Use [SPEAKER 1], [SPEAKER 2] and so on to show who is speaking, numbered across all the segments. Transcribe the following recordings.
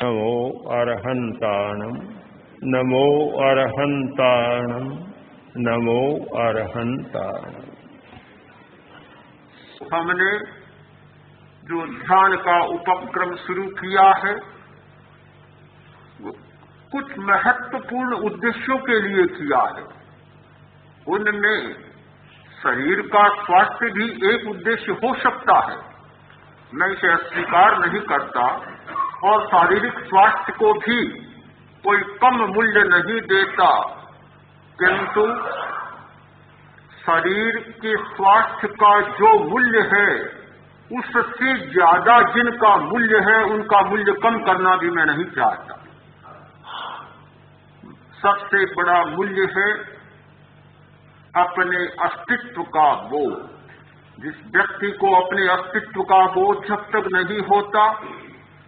[SPEAKER 1] नमो अरहन्ताणं नमो अरहन्ताणं नमो अरहन्ताणं।
[SPEAKER 2] हमने जो ध्यान का उपक्रम शुरू किया है वो कुछ महत्वपूर्ण उद्देश्यों के लिए किया है। उनमें शरीर का स्वास्थ्य भी एक उद्देश्य हो सकता है, मैं इसे अस्वीकार नहीं करता, और शारीरिक स्वास्थ्य को भी कोई कम मूल्य नहीं देता, किंतु शरीर के स्वास्थ्य का जो मूल्य है उससे ज्यादा जिनका मूल्य है उनका मूल्य कम करना भी मैं नहीं चाहता। सबसे बड़ा मूल्य है अपने अस्तित्व का बोध। जिस व्यक्ति को अपने अस्तित्व का बोध जब तक नहीं होता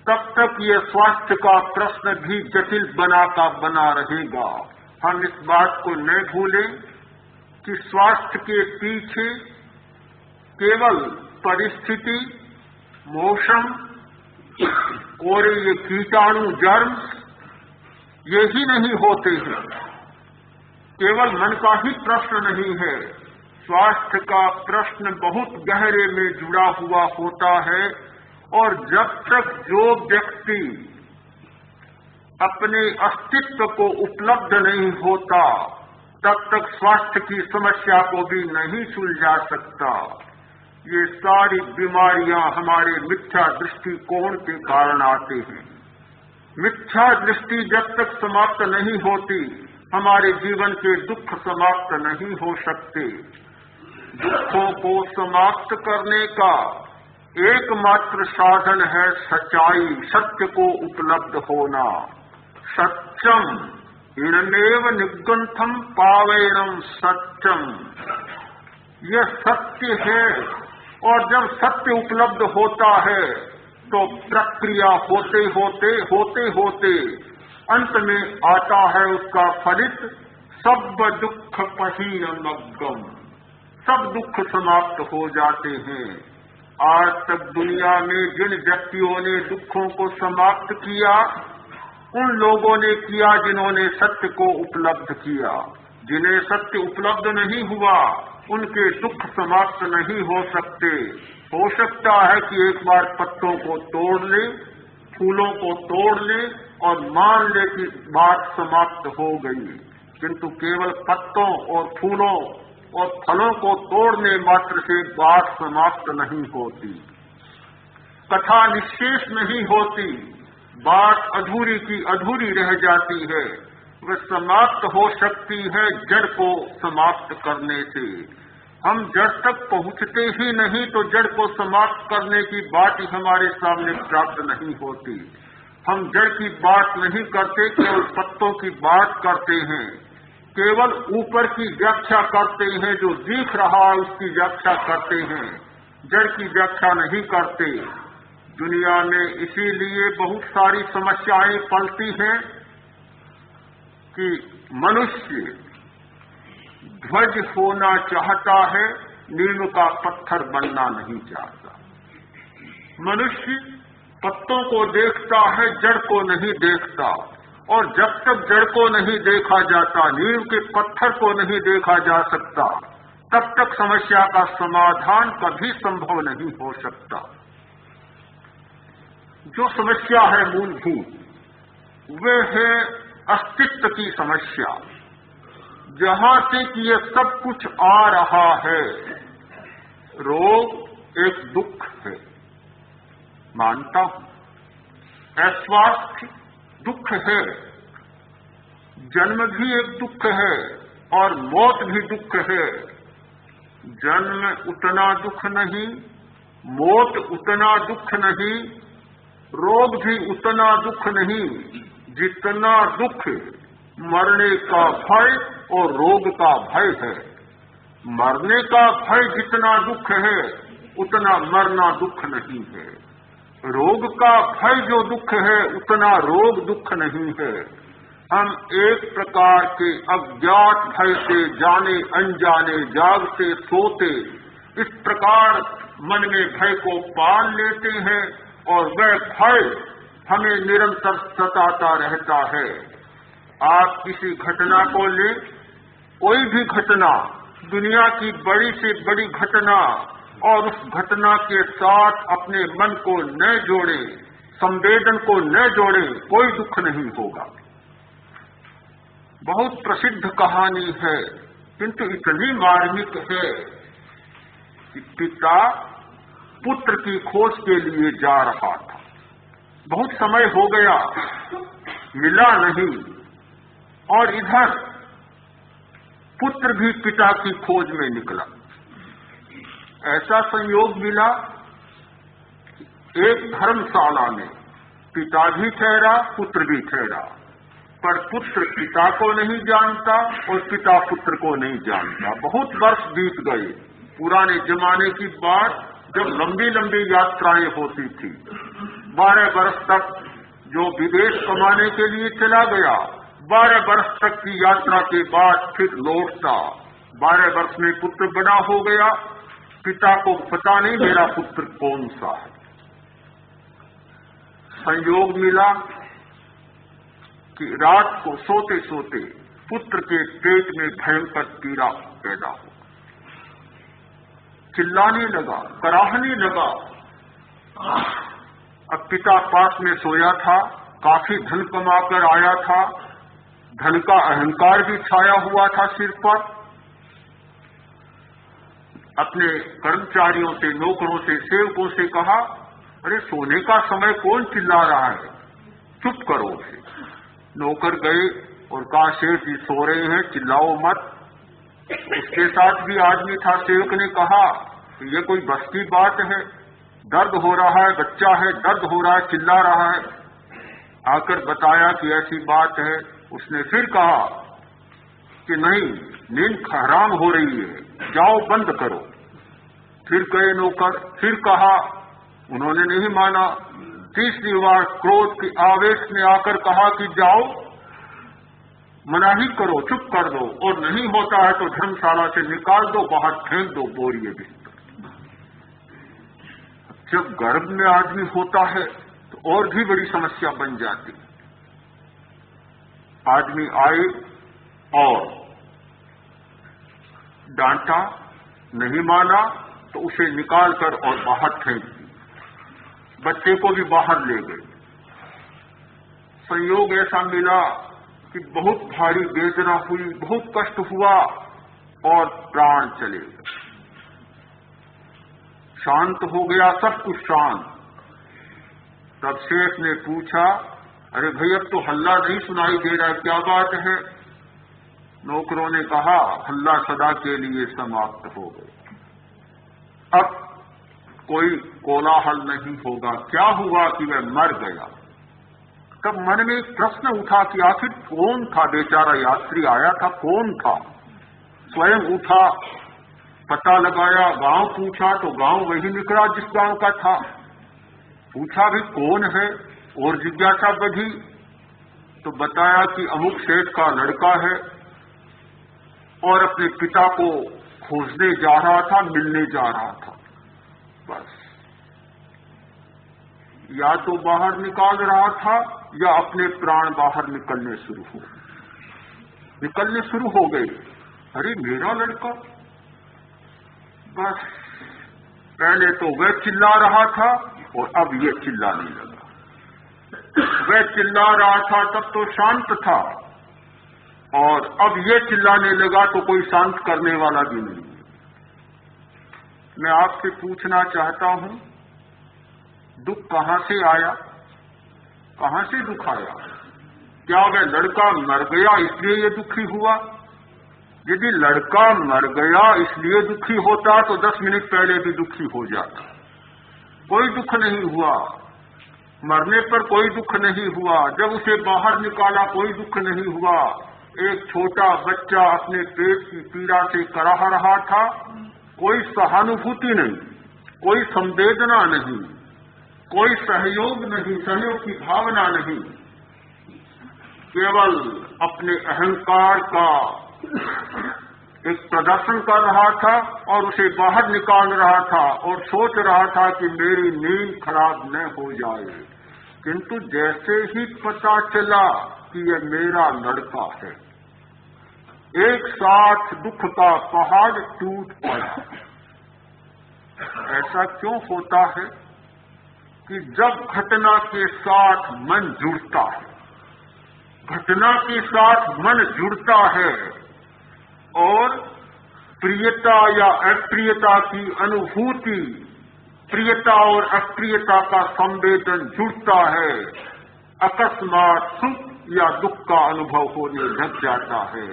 [SPEAKER 2] तब तक ये स्वास्थ्य का प्रश्न भी जटिल बना रहेगा। हम इस बात को न भूलें कि स्वास्थ्य के पीछे केवल परिस्थिति, मौसम और ये कीटाणु जर्म यही नहीं होते हैं। केवल मन का ही प्रश्न नहीं है, स्वास्थ्य का प्रश्न बहुत गहरे में जुड़ा हुआ होता है। और जब तक जो व्यक्ति अपने अस्तित्व को उपलब्ध नहीं होता तब तक स्वास्थ्य की समस्या को भी नहीं सुलझा सकता। ये सारी बीमारियां हमारे मिथ्या दृष्टिकोण के कारण आते हैं। मिथ्या दृष्टि जब तक समाप्त नहीं होती हमारे जीवन के दुख समाप्त नहीं हो सकते। दुखों को समाप्त करने का एकमात्र साधन है सच्चाई, सत्य को उपलब्ध होना। सत्यम इनमेव निगंथम पावेनम सत्यम, यह सत्य है। और जब सत्य उपलब्ध होता है तो प्रक्रिया होते होते अंत में आता है उसका फलित, सब दुख पहीनमग्गम, सब दुख समाप्त हो जाते हैं। आज तक दुनिया में जिन व्यक्तियों ने दुखों को समाप्त किया उन लोगों ने किया जिन्होंने सत्य को उपलब्ध किया। जिन्हें सत्य उपलब्ध नहीं हुआ उनके दुख समाप्त नहीं हो सकते। हो सकता है कि एक बार पत्तों को तोड़ ले, फूलों को तोड़ ले और मान ले कि बात समाप्त हो गई, किंतु केवल पत्तों और फूलों और फलों को तोड़ने मात्र से बात समाप्त नहीं होती, कथा निश्शेष नहीं होती, बात अधूरी की अधूरी रह जाती है। वह समाप्त हो सकती है जड़ को समाप्त करने से। हम जड़ तक पहुंचते ही नहीं तो जड़ को समाप्त करने की बात ही हमारे सामने प्राप्त नहीं होती। हम जड़ की बात नहीं करते, केवल पत्तों की बात करते हैं, केवल ऊपर की व्याख्या करते हैं, जो दिख रहा है उसकी व्याख्या करते हैं, जड़ की व्याख्या नहीं करते। दुनिया में इसीलिए बहुत सारी समस्याएं पलती हैं कि मनुष्य ध्वज होना चाहता है, नीम का पत्थर बनना नहीं चाहता। मनुष्य पत्तों को देखता है, जड़ को नहीं देखता, और जब तक जड़ को नहीं देखा जाता, नींव के पत्थर को नहीं देखा जा सकता, तब तक समस्या का समाधान कभी संभव नहीं हो सकता। जो समस्या है मूलभूत वह है अस्तित्व की समस्या। जहां से कि यह सब कुछ आ रहा है, रोग एक दुख है, मानता हूं, अस्वास्थ्य दुख है, जन्म भी एक दुख है और मौत भी दुख है। जन्म उतना दुख नहीं, मौत उतना दुख नहीं, रोग भी उतना दुख नहीं जितना दुख मरने का भय और रोग का भय है। मरने का भय जितना दुख है उतना मरना दुख नहीं है। रोग का भय जो दुख है उतना रोग दुख नहीं है। हम एक प्रकार के अज्ञात भय से जाने अनजाने, जागते सोते, इस प्रकार मन में भय को पाल लेते हैं और वह भय हमें निरंतर सताता रहता है। आप किसी घटना को ले, कोई भी घटना, दुनिया की बड़ी से बड़ी घटना, और उस घटना के साथ अपने मन को न जोड़े, संवेदन को न जोड़े, कोई दुख नहीं होगा। बहुत प्रसिद्ध कहानी है, किंतु इतनी मार्मिक है कि पिता पुत्र की खोज के लिए जा रहा था। बहुत समय हो गया, मिला नहीं, और इधर पुत्र भी पिता की खोज में निकला। ऐसा संयोग मिला, एक धर्मशाला में पिता भी ठहरा, पुत्र भी ठहरा, पर पुत्र पिता को नहीं जानता और पिता पुत्र को नहीं जानता। बहुत वर्ष बीत गए। पुराने जमाने की बात, जब लंबी लंबी यात्राएं होती थी, 12 वर्ष तक जो विदेश कमाने के लिए चला गया, 12 वर्ष तक की यात्रा के बाद फिर लौटता। 12 वर्ष में पुत्र बड़ा हो गया, पिता को पता नहीं मेरा पुत्र कौन सा है। संयोग मिला कि रात को सोते सोते पुत्र के पेट में भयंकर पीड़ा पैदा हो, चिल्लाने लगा, कराहने लगा। अब पिता पास में सोया था, काफी धन कमाकर आया था, धन का अहंकार भी छाया हुआ था सिर पर। अपने कर्मचारियों से, नौकरों से, सेवकों से कहा, अरे सोने का समय कौन चिल्ला रहा है, चुप करो उसे। नौकर गए और कहा, सेठ जी सो रहे हैं, चिल्लाओ मत। उसके साथ भी आदमी था, सेवक ने कहा, ये कोई बस की बात है, दर्द हो रहा है, बच्चा है, दर्द हो रहा है, चिल्ला रहा है। आकर बताया कि ऐसी बात है। उसने फिर कहा कि नहीं, नींद हराम हो रही है, जाओ बंद करो। फिर गए नौकर, फिर कहा, उन्होंने नहीं माना। तीसरी बार क्रोध के आवेश में आकर कहा कि जाओ, मनाही करो, चुप कर दो, और नहीं होता है तो धर्मशाला से निकाल दो, बाहर फेंक दो बोरिए बिस्तर। जब गर्भ में आदमी होता है तो और भी बड़ी समस्या बन जाती। आदमी आए और डांटा, नहीं माना तो उसे निकालकर और बाहर फेंक दी। बच्चे को भी बाहर ले गए। संयोग ऐसा मिला कि बहुत भारी वेदना हुई, बहुत कष्ट हुआ और प्राण चले गए। शांत हो गया, सब कुछ शांत। तब शेख ने पूछा, अरे भैया अब तो हल्ला नहीं सुनाई दे रहा, क्या बात है? नौकरों ने कहा, हल्ला सदा के लिए समाप्त हो गया, अब कोई कोलाहल नहीं होगा। क्या हुआ कि वह मर गया। तब मन में एक प्रश्न उठा कि आखिर कौन था, बेचारा यात्री आया था, कौन था? स्वयं उठा, पता लगाया, गांव पूछा तो गांव वही निकला जिस गांव का था। पूछा भी कौन है, और जिज्ञासा बढ़ी तो बताया कि अमुक सेठ का लड़का है और अपने पिता को खोजने जा रहा था, मिलने जा रहा था। बस, या तो बाहर निकाल रहा था या अपने प्राण बाहर निकलने शुरू हो गए। अरे मेरा लड़का। बस, पहले तो वह चिल्ला रहा था और अब ये चिल्लाने लगा। वह चिल्ला रहा था तब तो शांत था, और अब ये चिल्लाने लगा तो कोई शांत करने वाला भी नहीं। मैं आपसे पूछना चाहता हूं, दुख कहां से आया, कहां से दुख आया? क्या वह लड़का मर गया इसलिए ये दुखी हुआ? यदि लड़का मर गया इसलिए दुखी होता तो 10 मिनट पहले भी दुखी हो जाता। कोई दुख नहीं हुआ, मरने पर कोई दुख नहीं हुआ, जब उसे बाहर निकाला कोई दुख नहीं हुआ। एक छोटा बच्चा अपने पेट की पीड़ा से कराह रहा था, कोई सहानुभूति नहीं, कोई संवेदना नहीं, कोई सहयोग नहीं, सहयोग की भावना नहीं, केवल अपने अहंकार का एक प्रदर्शन कर रहा था और उसे बाहर निकाल रहा था और सोच रहा था कि मेरी नींद खराब न हो जाए, किंतु जैसे ही पता चला कि ये मेरा लड़का है, एक साथ दुख का पहाड़ टूट पड़ा। ऐसा क्यों होता है कि जब घटना के साथ मन जुड़ता है, घटना के साथ मन जुड़ता है और प्रियता या अप्रियता की अनुभूति, प्रियता और अप्रियता का संवेदन जुड़ता है, अकस्मात सुख या दुख का अनुभव होने लग जाता है।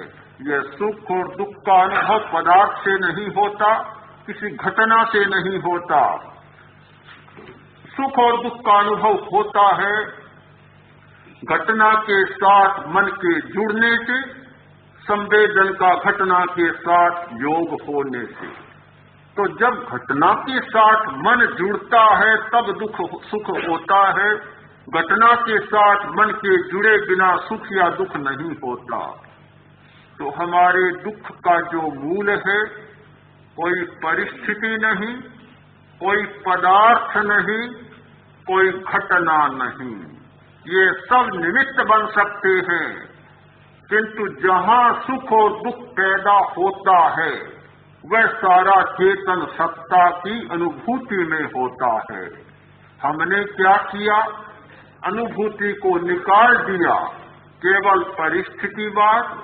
[SPEAKER 2] यह सुख और दुख का अनुभव पदार्थ से नहीं होता, किसी घटना से नहीं होता। सुख और दुख का अनुभव होता है घटना के साथ मन के जुड़ने से, संवेदन का घटना के साथ योग होने से। तो जब घटना के साथ मन जुड़ता है तब दुख सुख होता है, घटना के साथ मन के जुड़े बिना सुख या दुख नहीं होता। तो हमारे दुख का जो मूल है, कोई परिस्थिति नहीं, कोई पदार्थ नहीं, कोई घटना नहीं, ये सब निमित्त बन सकते हैं, किंतु जहां सुख और दुख पैदा होता है वह सारा चेतन सत्ता की अनुभूति में होता है। हमने क्या किया? अनुभूति को निकाल दिया, केवल परिस्थितिवाद,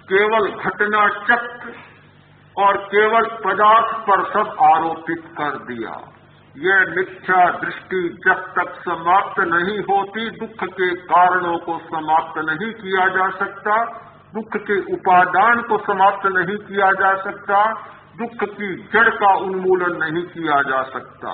[SPEAKER 2] केवल घटना चक्र और केवल पदार्थ पर सब आरोपित कर दिया। यह मिथ्या दृष्टि जब तक समाप्त नहीं होती, दुख के कारणों को समाप्त नहीं किया जा सकता, दुख के उपादान को समाप्त नहीं किया जा सकता, दुख की जड़ का उन्मूलन नहीं किया जा सकता।